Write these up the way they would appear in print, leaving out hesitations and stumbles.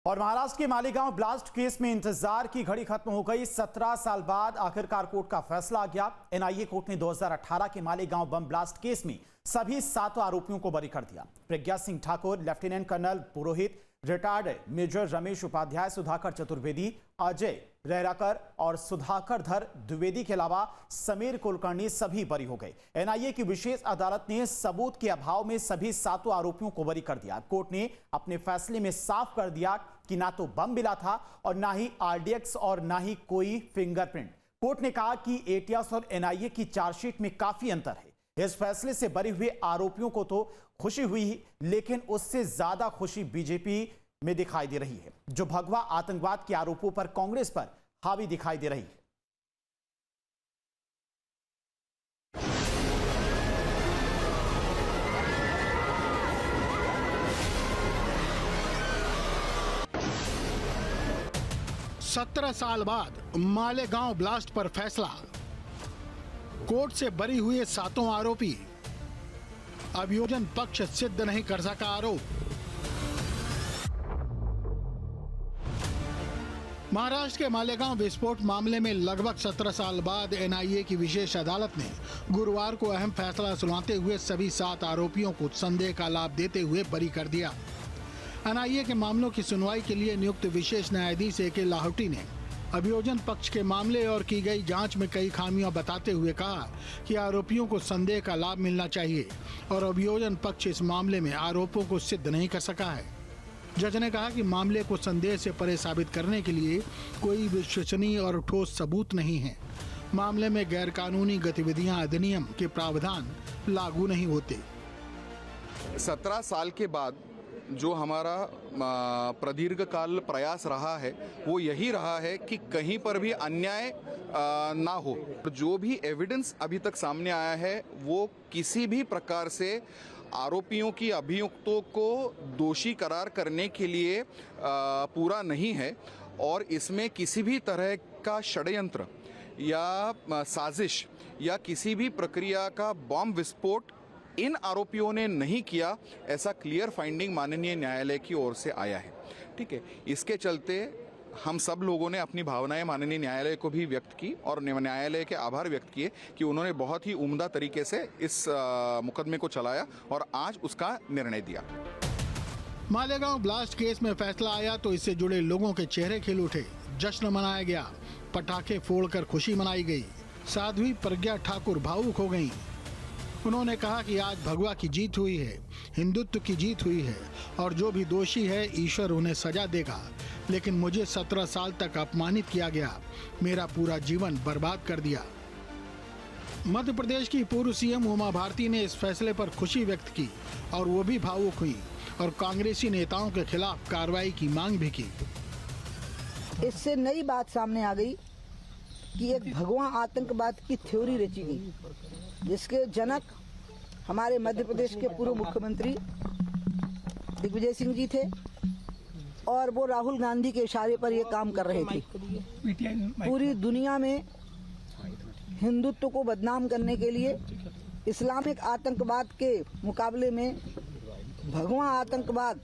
और महाराष्ट्र के Malegaon blast case में इंतजार की घड़ी खत्म हो गई। 17 साल बाद आखिरकार कोर्ट का फैसला आ गया। एनआईए कोर्ट ने 2018 के मालेगांव बम ब्लास्ट केस में सभी 7 आरोपियों को बरी कर दिया। प्रज्ञा सिंह ठाकुर, लेफ्टिनेंट कर्नल पुरोहित, रिटायर्ड मेजर रमेश उपाध्याय, सुधाकर चतुर्वेदी, अजय रेराकर और सुधाकर धर द्विवेदी के अलावा समीर कुलकर्णी सभी बरी हो गए। एनआईए की विशेष अदालत ने सबूत के अभाव में सभी 7 आरोपियों को बरी कर दिया। कोर्ट ने अपने फैसले में साफ कर दिया कि ना तो बम मिला था और ना ही आरडीएक्स और ना ही कोई फिंगरप्रिंट। कोर्ट ने कहा कि एटीएस और एनआईए की चार्जशीट में काफी अंतर है। इस फैसले से बरी हुए आरोपियों को तो खुशी हुई, लेकिन उससे ज्यादा खुशी बीजेपी में दिखाई दे रही है, जो भगवा आतंकवाद के आरोपों पर कांग्रेस पर हावी दिखाई दे रही है। सत्रह साल बाद मालेगांव ब्लास्ट पर फैसला। कोर्ट से बरी हुए 7 आरोपी। अभियोजन पक्ष सिद्ध नहीं कर सका आरोप। महाराष्ट्र के मालेगांव विस्फोट मामले में लगभग 17 साल बाद एनआईए की विशेष अदालत ने गुरुवार को अहम फैसला सुनाते हुए सभी 7 आरोपियों को संदेह का लाभ देते हुए बरी कर दिया। एनआईए के मामलों की सुनवाई के लिए नियुक्त विशेष न्यायाधीश ए.के. लाहोटी ने अभियोजन पक्ष के मामले और की गई जांच में कई खामियां बताते हुए कहा कि आरोपियों को संदेह का लाभ मिलना चाहिए और अभियोजन पक्ष इस मामले में आरोपों को सिद्ध नहीं कर सका है। जज ने कहा कि मामले को संदेह से परे साबित करने के लिए कोई विश्वसनीय और ठोस सबूत नहीं है। मामले में गैरकानूनी गतिविधियां अधिनियम के प्रावधान लागू नहीं होते। 17 साल के बाद जो हमारा प्रदीर्घ काल प्रयास रहा है वो यही रहा है कि कहीं पर भी अन्याय ना हो। जो भी एविडेंस अभी तक सामने आया है वो किसी भी प्रकार से आरोपियों की अभियुक्तों को दोषी करार करने के लिए पूरा नहीं है और इसमें किसी भी तरह का षड्यंत्र या साजिश या किसी भी प्रक्रिया का बॉम्ब विस्फोट इन आरोपियों ने नहीं किया, ऐसा क्लियर फाइंडिंग माननीय न्यायालय की ओर से आया है। ठीक है, इसके चलते हम सब लोगों ने अपनी भावनाएं माननीय न्यायालय को भी व्यक्त की और न्यायालय के आभार व्यक्त किए कि उन्होंने बहुत ही उम्दा तरीके से इस मुकदमे को चलाया और आज उसका निर्णय दिया। मालेगांव ब्लास्ट केस में फैसला आया तो इससे जुड़े लोगों के चेहरे खिल उठे। जश्न मनाया गया, पटाखे फोड़कर खुशी मनाई गई। साध्वी प्रज्ञा ठाकुर भावुक हो गईं। उन्होंने कहा कि आज भगवा की जीत हुई है, हिंदुत्व की जीत हुई है और जो भी दोषी है ईश्वर उन्हें सजा देगा। लेकिन मुझे 17 साल तक अपमानित किया गया, मेरा पूरा जीवन बर्बाद कर दिया। मध्य प्रदेश की पूर्व सीएम उमा भारती ने इस फैसले पर खुशी व्यक्त की और वो भी भावुक हुई और कांग्रेसी नेताओं के खिलाफ कार्रवाई की मांग भी की। इससे नई बात सामने आ गई कि एक भगवा आतंकवाद की थ्योरी रची गई, जिसके जनक हमारे मध्य प्रदेश के पूर्व मुख्यमंत्री दिग्विजय सिंह जी थे और वो राहुल गांधी के इशारे पर ये काम कर रहे थे। पूरी दुनिया में हिंदुत्व को बदनाम करने के लिए इस्लामिक आतंकवाद के मुकाबले में भगवा आतंकवाद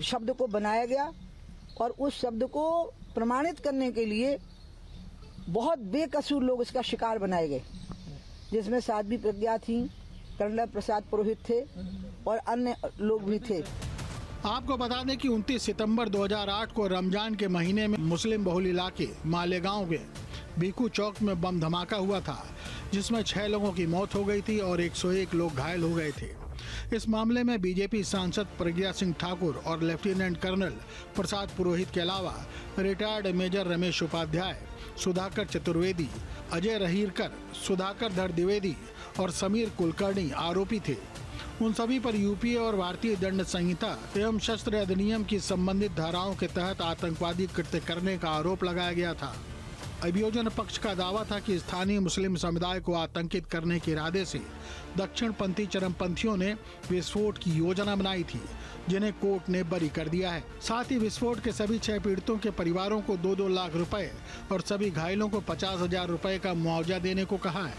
शब्द को बनाया गया और उस शब्द को प्रमाणित करने के लिए बहुत बेकसूर लोग इसका शिकार बनाए गए, जिसमें साध्वी प्रज्ञा थी, कर्नल प्रसाद पुरोहित थे और अन्य लोग भी थे। आपको बता दें कि 29 सितंबर 2008 को रमजान के महीने में मुस्लिम बहुल इलाके मालेगांव में बीकू चौक में बम धमाका हुआ था, जिसमें 6 लोगों की मौत हो गई थी और 101 लोग घायल हो गए थे। इस मामले में बीजेपी सांसद प्रज्ञा सिंह ठाकुर और लेफ्टिनेंट कर्नल प्रसाद पुरोहित के अलावा रिटायर्ड मेजर रमेश उपाध्याय, सुधाकर चतुर्वेदी, अजय रहीरकर, सुधाकर धर द्विवेदी और समीर कुलकर्णी आरोपी थे। उन सभी पर यूपीए और भारतीय दंड संहिता एवं शस्त्र अधिनियम की संबंधित धाराओं के तहत आतंकवादी कृत्य करने का आरोप लगाया गया था। अभियोजन पक्ष का दावा था कि स्थानीय मुस्लिम समुदाय को आतंकित करने के इरादे से दक्षिणपंथी चरमपंथियों ने विस्फोट की योजना बनाई थी, जिन्हें कोर्ट ने बरी कर दिया है। साथ ही विस्फोट के सभी 6 पीड़ितों के परिवारों को 2-2 लाख रुपए और सभी घायलों को 50,000 रुपए का मुआवजा देने को कहा है।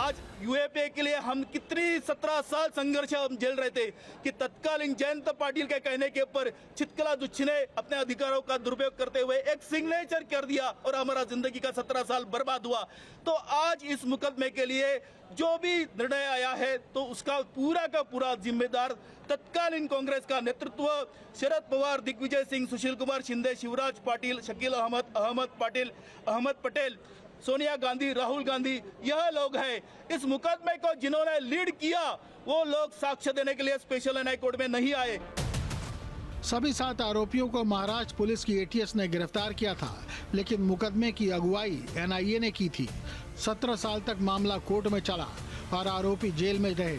आज यूएपीए के लिए हम कितनी 17 साल संघर्ष हम झेल रहे थे कि तत्कालीन जयंत पाटिल के कहने के ऊपर चितकला दुच्छ ने अपने अधिकारों का दुरुपयोग करते हुए एक सिग्नेचर कर दिया और हमारा जिंदगी का 17 साल बर्बाद हुआ। तो आज इस मुकदमे के लिए जो भी निर्णय आया है तो उसका पूरा का पूरा जिम्मेदार तत्कालीन कांग्रेस का नेतृत्व शरद पवार, दिग्विजय सिंह, सुशील कुमार शिंदे, शिवराज पाटिल, शकील अहमद पटेल, सोनिया गांधी, राहुल गांधी, यह लोग हैं। इस मुकदमे को जिन्होंने लीड किया वो लोग साक्ष्य देने के लिए स्पेशल एनआई कोर्ट में नहीं आए। सभी 7 आरोपियों को महाराष्ट्र पुलिस की एटीएस ने गिरफ्तार किया था, लेकिन मुकदमे की अगुवाई एनआईए ने की थी। 17 साल तक मामला कोर्ट में चला और आरोपी जेल में रहे।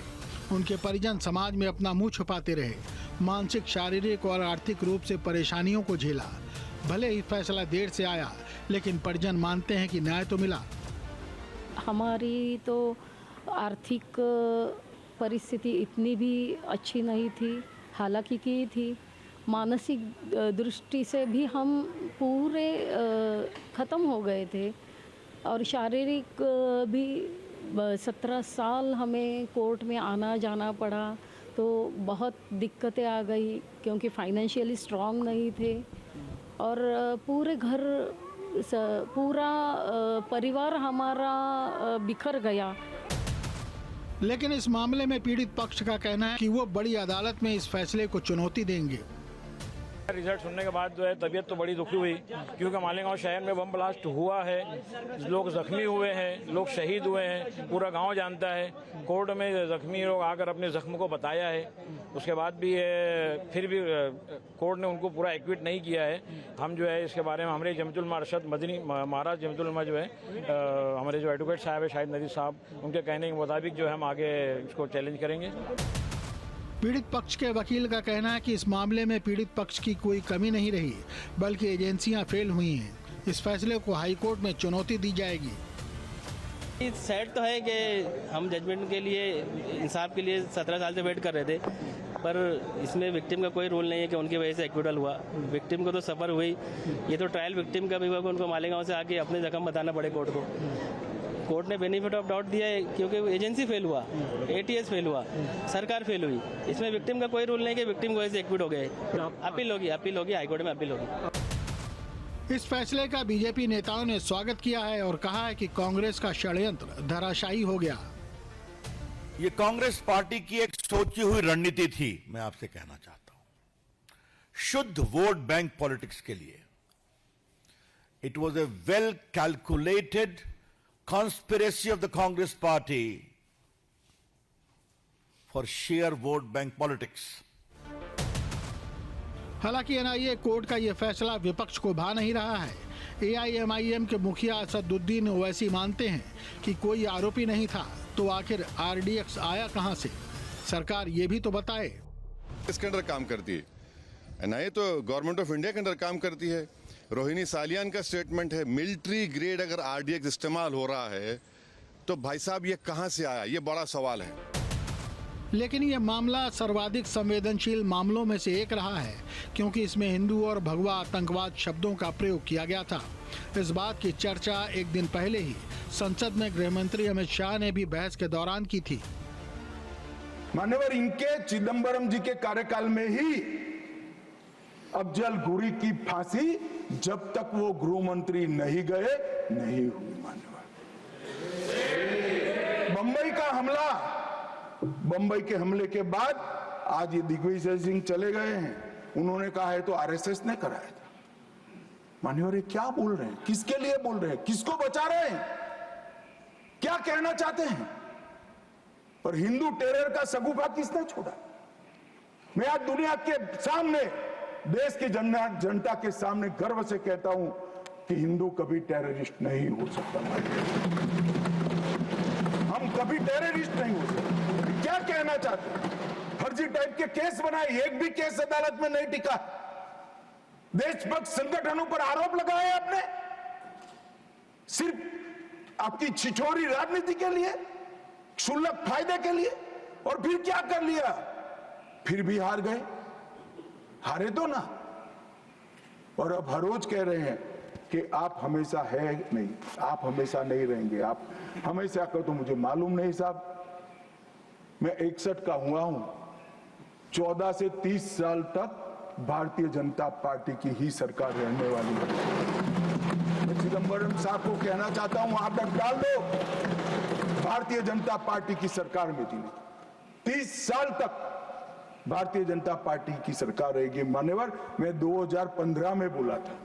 उनके परिजन समाज में अपना मुंह छुपाते रहे, मानसिक, शारीरिक और आर्थिक रूप से परेशानियों को झेला। भले ही फैसला देर से आया, लेकिन परिजन मानते हैं कि न्याय तो मिला। हमारी तो आर्थिक परिस्थिति इतनी भी अच्छी नहीं थी, हालांकि की थी। मानसिक दृष्टि से भी हम पूरे ख़त्म हो गए थे और शारीरिक भी 17 साल हमें कोर्ट में आना जाना पड़ा, तो बहुत दिक्कतें आ गई क्योंकि फाइनेंशियली स्ट्रांग नहीं थे और पूरा परिवार हमारा बिखर गया। लेकिन इस मामले में पीड़ित पक्ष का कहना है कि वो बड़ी अदालत में इस फैसले को चुनौती देंगे। रिजल्ट सुनने के बाद जो है तबीयत तो बड़ी दुखी हुई, क्योंकि मालेगांव शहर में बम ब्लास्ट हुआ है, लोग जख्मी हुए हैं, लोग शहीद हुए हैं, पूरा गांव जानता है। कोर्ट में जख्मी लोग आकर अपने जख्म को बताया है, उसके बाद भी फिर भी कोर्ट ने उनको पूरा एक्विट नहीं किया है। हम जो है इसके बारे में हमारे जमतुल अरशद मदनी महाराज जमतुल उलमा जो है हमारे जो एडवोकेट साहब है शाहिद नदीर साहब, उनके कहने के मुताबिक जो है हम आगे इसको चैलेंज करेंगे। पीड़ित पक्ष के वकील का कहना है कि इस मामले में पीड़ित पक्ष की कोई कमी नहीं रही, बल्कि एजेंसियां फेल हुई हैं। इस फैसले को हाई कोर्ट में चुनौती दी जाएगी। सैड तो है कि हम जजमेंट के लिए, इंसाफ के लिए 17 साल से वेट कर रहे थे, पर इसमें विक्टिम का कोई रोल नहीं है कि उनकी वजह से एक्विटल हुआ। विक्टिम को तो सफ़र हुई, ये तो ट्रायल विक्टिम का भी हुआ कि उनको मालेगांव से आके अपने जख्म बताना पड़े कोर्ट को। कोर्ट ने बेनिफिट ऑफ डाउट दिया है क्योंकि एजेंसी फेल हुआ, एटीएस फेल हुआ, सरकार फेल हुई। इसमें विक्टिम का कोई रोल नहीं कि विक्टिम को वजह से एक्विट हो गए। अपील होगी हाईकोर्ट में अपील होगी। इस फैसले का बीजेपी नेताओं ने स्वागत किया है और कहा है कि कांग्रेस का षड्यंत्र धराशायी हो गया। ये कांग्रेस पार्टी की एक सोची हुई रणनीति थी। मैं आपसे कहना चाहता हूं, शुद्ध वोट बैंक पॉलिटिक्स के लिए it was a well calculated conspiracy of the Congress party for sheer vote bank politics. हालांकि एनआईए कोर्ट का यह फैसला विपक्ष को भा नहीं रहा है। एआईएमआईएम के मुखिया असदुद्दीन ओवैसी मानते हैं कि कोई आरोपी नहीं था, तो आखिर आरडीएक्स आया कहां से? सरकार ये भी तो बताए। इसके अंदर काम करती है एनआईए, तो गवर्नमेंट ऑफ इंडिया के अंदर काम करती है। रोहिणी सालियान का स्टेटमेंट है, मिलिट्री ग्रेड अगर आरडीएक्स इस्तेमाल हो रहा है तो भाई साहब ये कहां से आया, ये बड़ा सवाल है। लेकिन यह मामला सर्वाधिक संवेदनशील मामलों में से एक रहा है, क्योंकि इसमें हिंदू और भगवा आतंकवाद शब्दों का प्रयोग किया गया था। इस बात की चर्चा एक दिन पहले ही संसद में गृह मंत्री अमित शाह ने भी बहस के दौरान की थी। मान्यवर, इनके चिदम्बरम जी के कार्यकाल में ही अफजल गुरी की फांसी जब तक वो गृह मंत्री नहीं गए नहीं हुई। मान्यवर, बंबई का हमला, बंबई के हमले के बाद आज ये दिग्विजय सिंह चले गए हैं, उन्होंने कहा है तो आरएसएस ने कराया था। मान्यवर, ये क्या बोल रहे हैं, किसके लिए बोल रहे हैं, किसको बचा रहे हैं, क्या कहना चाहते हैं? और हिंदू टेरर का सगुफा किसने छोड़ा? मैं आज दुनिया के सामने, देश की जनता के सामने गर्व से कहता हूं कि हिंदू कभी टेररिस्ट नहीं हो सकता। हम कभी टेररिस्ट नहीं हो सकते। क्या कहना चाहते हैं? फर्जी टाइप के केस बनाए, एक भी केस अदालत में नहीं टिका। देशभक्त संगठनों पर आरोप लगाए आपने, सिर्फ आपकी छिछोरी राजनीति के लिए, क्षुल्लक फायदे के लिए। और फिर क्या कर लिया? फिर भी हार गए। हारे तो ना। और अब हर रोज कह रहे हैं कि आप हमेशा है नहीं, आप हमेशा नहीं रहेंगे, आप हमेशा का तो मुझे मालूम नहीं साहब। मैं 61 का हुआ हूं, 14 से 30 साल तक भारतीय जनता पार्टी की ही सरकार रहने वाली है। मैं चिदंबरम साहब को कहना चाहता हूं, आप तक डाल दो, भारतीय जनता पार्टी की सरकार में थी, 30 साल तक भारतीय जनता पार्टी की सरकार रहेगी। मान्यवर, मैं 2015 में बोला था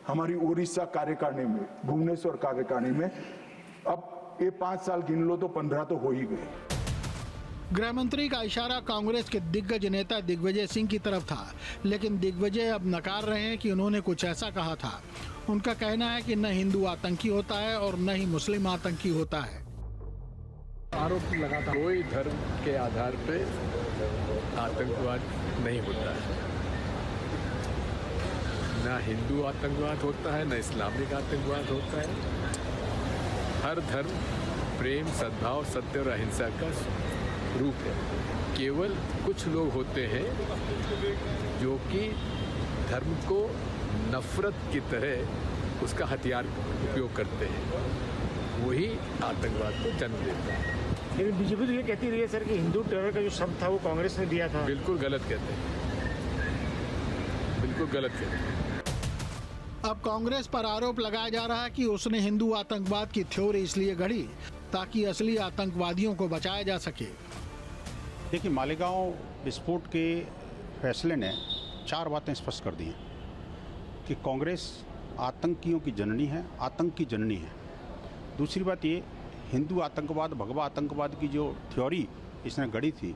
हमारी उड़ीसा कार्यकारिणी में, भुवनेश्वर कार्यकारिणी में। अब ये 5 साल गिन लो तो 15 तो हो ही गए। गृह मंत्री का इशारा कांग्रेस के दिग्गज नेता दिग्विजय सिंह की तरफ था, लेकिन दिग्विजय अब नकार रहे हैं कि उन्होंने कुछ ऐसा कहा था। उनका कहना है कि न हिंदू आतंकी होता है और न ही मुस्लिम आतंकी होता है। आरोप लगा था कोई धर्म के आधार पे आतंकवाद नहीं होता है, ना हिंदू आतंकवाद होता है, ना इस्लामिक आतंकवाद होता है। हर धर्म प्रेम, सद्भाव, सत्य और अहिंसा का रूप है। केवल कुछ लोग होते हैं जो कि धर्म को नफरत की तरह उसका हथियार उपयोग करते हैं, वही आतंकवाद को जन्म देता है। लेकिन बीजेपी तो ये कहती रही है सर कि हिंदू टेरर का जो शब्द था वो कांग्रेस ने दिया था। बिल्कुल गलत कहते हैं, बिल्कुल गलत कहते हैं। अब कांग्रेस पर आरोप लगाया जा रहा है कि उसने हिंदू आतंकवाद की थ्योरी इसलिए गढ़ी ताकि असली आतंकवादियों को बचाया जा सके। देखिए, मालेगांव विस्फोट के फैसले ने 4 बातें स्पष्ट कर दी हैं कि कांग्रेस आतंकियों की जननी है, आतंक की जननी है। दूसरी बात ये, हिंदू आतंकवाद, भगवा आतंकवाद की जो थ्योरी इसने गढ़ी थी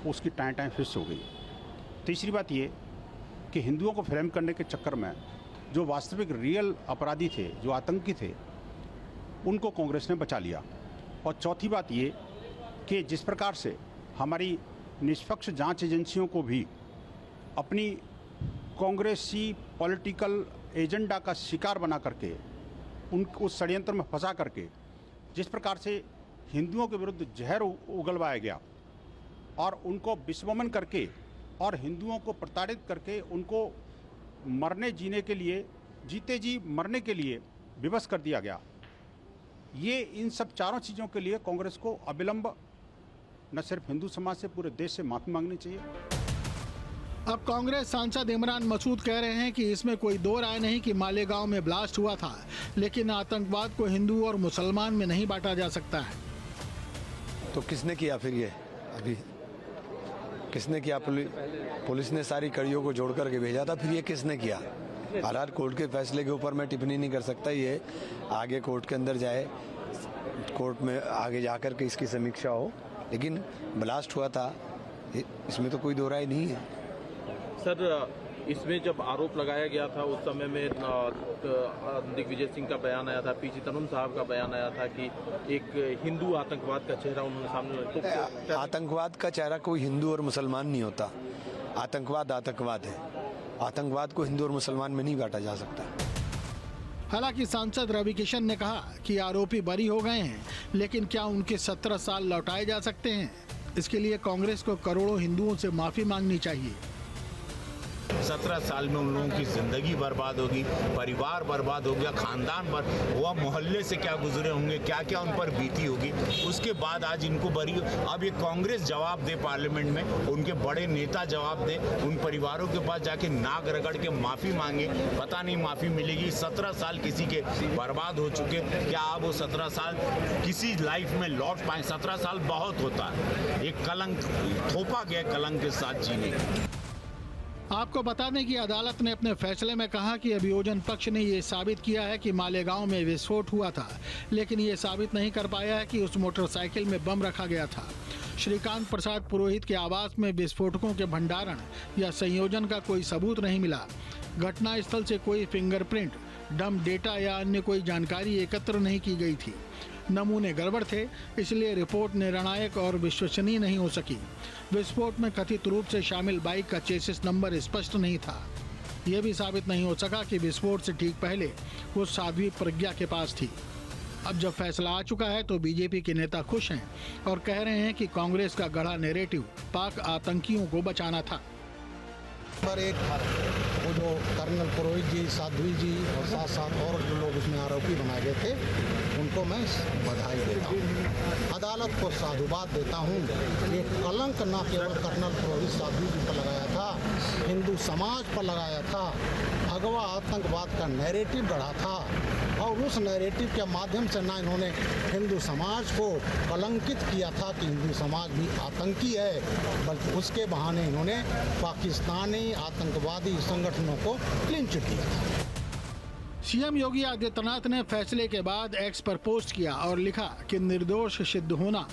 उसकी टाइम फिक्स हो गई। तीसरी बात ये कि हिंदुओं को फ्रेम करने के चक्कर में जो वास्तविक रियल अपराधी थे, जो आतंकी थे, उनको कांग्रेस ने बचा लिया। और चौथी बात ये कि जिस प्रकार से हमारी निष्पक्ष जांच एजेंसियों को भी अपनी कांग्रेसी पॉलिटिकल एजेंडा का शिकार बना करके उस षड्यंत्र में फंसा करके जिस प्रकार से हिंदुओं के विरुद्ध जहर उगलवाया गया और उनको विस्मरण करके और हिंदुओं को प्रताड़ित करके उनको मरने जीने के लिए, जीते जी मरने के लिए विवश कर दिया गया, ये इन सब चारों चीज़ों के लिए कांग्रेस को अविलंब न सिर्फ हिंदू समाज से, पूरे देश से माफ़ी मांगनी चाहिए। अब कांग्रेस सांसद इमरान मसूद कह रहे हैं कि इसमें कोई दो राय नहीं कि मालेगांव में ब्लास्ट हुआ था, लेकिन आतंकवाद को हिंदू और मुसलमान में नहीं बांटा जा सकता है। तो किसने किया फिर ये? अभी किसने किया? पुलिस ने सारी कड़ियों को जोड़ करके भेजा था, फिर ये किसने किया? हालात कोर्ट के फैसले के ऊपर मैं टिप्पणी नहीं कर सकता। ये आगे कोर्ट के अंदर जाए, कोर्ट में आगे जाकर के इसकी समीक्षा हो, लेकिन ब्लास्ट हुआ था, इसमें तो कोई दो राय नहीं है। सर, इसमें जब आरोप लगाया गया था उस समय में दिग्विजय सिंह का बयान आया था, पी चिदंबरम साहब का बयान आया था कि एक हिंदू आतंकवाद का चेहरा उन्होंने सामने तो आतंकवाद का चेहरा कोई हिंदू और मुसलमान नहीं होता। आतंकवाद आतंकवाद है। आतंकवाद को हिंदू और मुसलमान में नहीं बांटा जा सकता। हालांकि सांसद रवि किशन ने कहा कि आरोपी बरी हो गए हैं, लेकिन क्या उनके 17 साल लौटाए जा सकते हैं? इसके लिए कांग्रेस को करोड़ों हिंदुओं से माफी मांगनी चाहिए। 17 साल में उन लोगों की जिंदगी बर्बाद होगी, परिवार बर्बाद हो गया, खानदान वो मोहल्ले से क्या गुजरे होंगे, क्या क्या उन पर बीती होगी। उसके बाद आज इनको बरी, अब ये कांग्रेस जवाब दे, पार्लियामेंट में उनके बड़े नेता जवाब दे, उन परिवारों के पास जाके नाक रगड़ के माफी मांगे। पता नहीं माफी मिलेगी। 17 साल किसी के बर्बाद हो चुके, क्या अब वो 17 साल किसी लाइफ में लौट पाए? 17 साल बहुत होता है। एक कलंक थोपा गया, कलंक के साथ जीने। आपको बता दें कि अदालत ने अपने फैसले में कहा कि अभियोजन पक्ष ने ये साबित किया है कि मालेगांव में विस्फोट हुआ था, लेकिन ये साबित नहीं कर पाया है कि उस मोटरसाइकिल में बम रखा गया था। श्रीकांत प्रसाद पुरोहित के आवास में विस्फोटकों के भंडारण या संयोजन का कोई सबूत नहीं मिला। घटनास्थल से कोई फिंगरप्रिंट, डम डेटा या अन्य कोई जानकारी एकत्र नहीं की गई थी। नमूने गड़बड़ थे, इसलिए रिपोर्ट निर्णायक और विश्वसनीय नहीं हो सकी। विस्फोट में कथित रूप से शामिल बाइक का चेसिस नंबर स्पष्ट नहीं था। यह भी साबित नहीं हो सका कि विस्फोट से ठीक पहले वो साध्वी प्रज्ञा के पास थी। अब जब फैसला आ चुका है तो बीजेपी के नेता खुश हैं और कह रहे हैं कि कांग्रेस का गढ़ा नैरेटिव पाक आतंकियों को बचाना था। नंबर 1 वो जो कर्नल पुरोहित जी, साध्वी जी और साथ साथ और जो लोग उसमें आरोपी बनाए गए थे, उनको मैं बधाई देता हूँ। अदालत को साधुवाद देता हूँ। ये कलंक न केवल कर्नल पुरोहित, साध्वी जी पर लगाया था, हिंदू समाज पर लगाया था, भगवा आतंकवाद का नैरेटिव गढ़ा था और उस नैरेटिव के माध्यम से ना इन्होंने हिंदू समाज को कलंकित किया था कि हिंदू समाज भी आतंकी है, बल्कि उसके बहाने इन्होंने पाकिस्तानी आतंकवादी संगठनों को क्लीन चिट किया था। सीएम योगी आदित्यनाथ ने फैसले के बाद एक्स पर पोस्ट किया और लिखा कि निर्दोष सिद्ध होना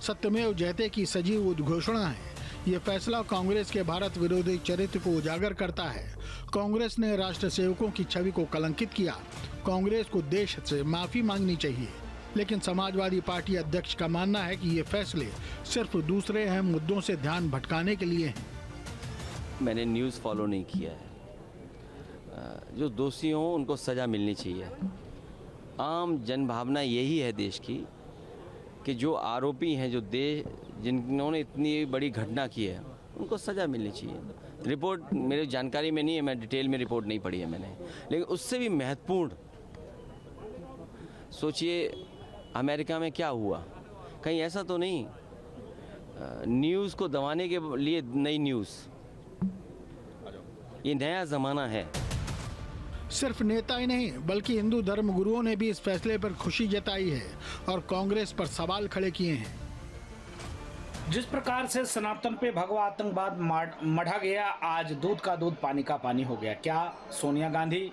सत्यमेव जयते की सजीव उद्घोषणा है। ये फैसला कांग्रेस के भारत विरोधी चरित्र को उजागर करता है। कांग्रेस ने राष्ट्र सेवकों की छवि को कलंकित किया। कांग्रेस को देश से माफी मांगनी चाहिए, लेकिन समाजवादी पार्टी अध्यक्ष का मानना है कि ये फैसले सिर्फ दूसरे अहम मुद्दों से ध्यान भटकाने के लिए हैं। मैंने न्यूज़ फॉलो नहीं किया है। जो दोषी हों उनको सज़ा मिलनी चाहिए। आम जनभावना यही है देश की कि जो आरोपी हैं, जिन्होंने इतनी बड़ी घटना की है, उनको सज़ा मिलनी चाहिए। रिपोर्ट मेरी जानकारी में नहीं है, मैं डिटेल में रिपोर्ट नहीं पढ़ी है मैंने, लेकिन उससे भी महत्वपूर्ण सोचिए अमेरिका में क्या हुआ। कहीं ऐसा तो नहीं न्यूज़ को दबाने के लिए नई न्यूज़, ये नया ज़माना है। सिर्फ नेता ही नहीं बल्कि हिंदू धर्म गुरुओं ने भी इस फैसले पर खुशी जताई है और कांग्रेस पर सवाल खड़े किए हैं। जिस प्रकार से सनातन पे भगवा आतंकवाद मढ़ा गया, आज दूध का दूध पानी का पानी हो गया। क्या सोनिया गांधी,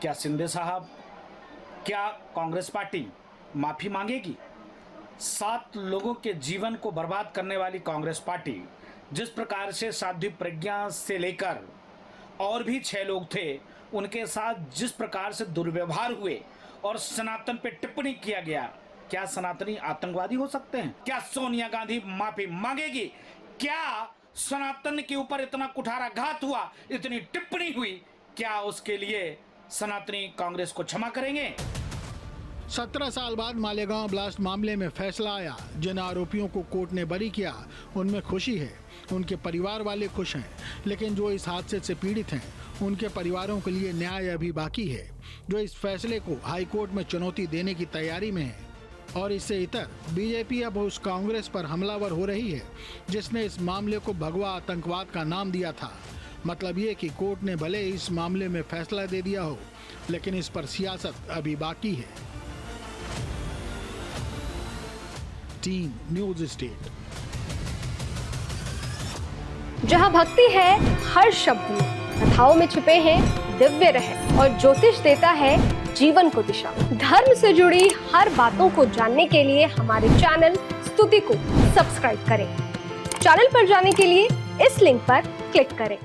क्या शिंदे साहब, क्या कांग्रेस पार्टी माफी मांगेगी? 7 लोगों के जीवन को बर्बाद करने वाली कांग्रेस पार्टी जिस प्रकार से साध्वी प्रज्ञा से लेकर और भी 6 लोग थे, उनके साथ जिस प्रकार से दुर्व्यवहार हुए और सनातन पे टिप्पणी किया गया, क्या सनातनी आतंकवादी हो सकते हैं? क्या सोनिया गांधी माफी मांगेगी? क्या सनातन के ऊपर इतना कुठाराघात हुआ, इतनी टिप्पणी हुई, क्या उसके लिए सनातनी कांग्रेस को क्षमा करेंगे? 17 साल बाद मालेगांव ब्लास्ट मामले में फैसला आया। जिन आरोपियों को कोर्ट ने बरी किया उनमें खुशी है, उनके परिवार वाले खुश हैं, लेकिन जो इस हादसे से पीड़ित हैं उनके परिवारों के लिए न्याय अभी बाकी है। जो इस फैसले को हाई कोर्ट में चुनौती देने की तैयारी में है और इससे इतर बीजेपी अब उस कांग्रेस पर हमलावर हो रही है जिसने इस मामले को भगवा आतंकवाद का नाम दिया था। मतलब ये कि कोर्ट ने भले इस मामले में फैसला दे दिया हो, लेकिन इस पर सियासत अभी बाकी है। Team news state. जहां भक्ति है हर शब्द में, कथाओं में छुपे हैं दिव्य रहस्य और ज्योतिष देता है जीवन को दिशा। धर्म से जुड़ी हर बातों को जानने के लिए हमारे चैनल स्तुति को सब्सक्राइब करें। चैनल पर जाने के लिए इस लिंक पर क्लिक करें।